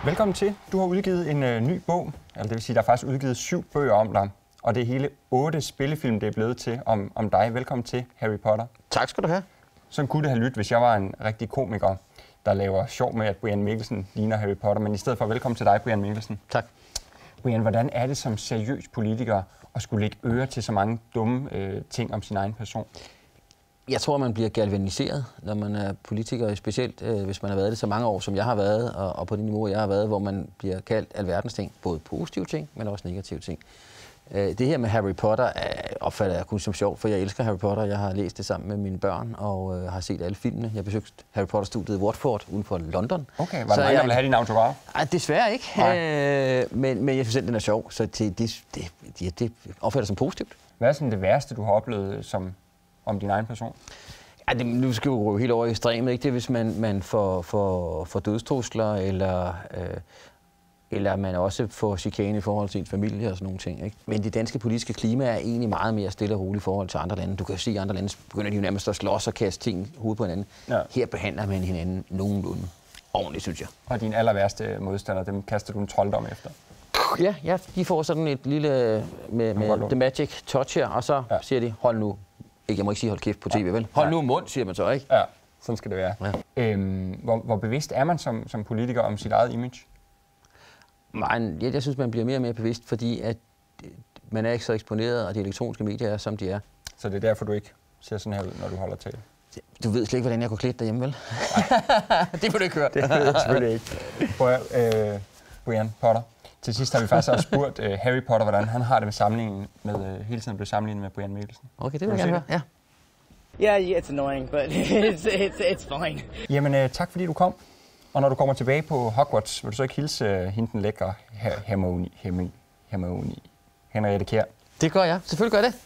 Velkommen til. Du har udgivet en ny bog, altså det vil sige, der er faktisk udgivet 7 bøger om dig, og det er hele 8 spillefilm, det er blevet til om dig. Velkommen til, Harry Potter. Tak skal du have. Sådan kunne det have lyttet, hvis jeg var en rigtig komiker, der laver sjov med, at Brian Mikkelsen ligner Harry Potter, men i stedet for velkommen til dig, Brian Mikkelsen. Tak. Brian, hvordan er det som seriøs politiker at skulle lægge øre til så mange dumme ting om sin egen person? Jeg tror, man bliver galvaniseret, når man er politiker, specielt hvis man har været det så mange år, som jeg har været, og på det niveau, jeg har været, hvor man bliver kaldt alverdens ting. Både positive ting, men også negative ting. Det her med Harry Potter opfatter jeg kun som sjov, for jeg elsker Harry Potter. Jeg har læst det sammen med mine børn og har set alle filmene. Jeg besøgte Harry Potter-studiet i Watford uden for London. Okay, var det mig, der ville have din autograf? Desværre ikke, men jeg synes selv, den er sjov, så det opfatter jeg som positivt. Hvad er sådan det værste, du har oplevet om din egen person? Ja, nu skal vi gå helt over i ekstremet, ikke? Det er, hvis man får dødstrusler, eller man også får chikane i forhold til en familie og sådan nogle ting, ikke? Men det danske politiske klima er egentlig meget mere stille og roligt i forhold til andre lande. Du kan jo se, at andre lande begynder de jo nærmest at slås og kaste ting hovedet på hinanden. Ja. Her behandler man hinanden nogenlunde ordentligt, synes jeg. Og din aller værste modstander, dem kaster du en trolddom efter? Ja, de får sådan et lille med the magic touch her, og så siger de, hold nu. Jeg må ikke sige hold kæft på tv, vel? Hold nu mund, siger man så, ikke? Ja, sådan skal det være. Ja. Hvor bevidst er man som politiker om sit eget image? Jeg synes, man bliver mere og mere bevidst, fordi at man er ikke så eksponeret, og de elektroniske medier er, som de er. Så det er derfor, du ikke ser sådan her ud, når du holder tale? Du ved slet ikke, hvordan jeg går klædt derhjemme, vel? Det må du ikke høre. Det ved jeg selvfølgelig ikke. Brian Potter. Til sidst har vi faktisk også spurgt Harry Potter, hvordan han har det med sammenligningen med hele tiden blev sammenlignet med Brian Mikkelsen. Okay, det vil jeg gerne høre. Ja. Yeah, it's annoying, but it's fine. Jamen, tak fordi du kom. Og når du kommer tilbage på Hogwarts, vil du så ikke hilse hende den lækre Hermione Henriette Kjær? Det gør jeg. Selvfølgelig gør jeg det.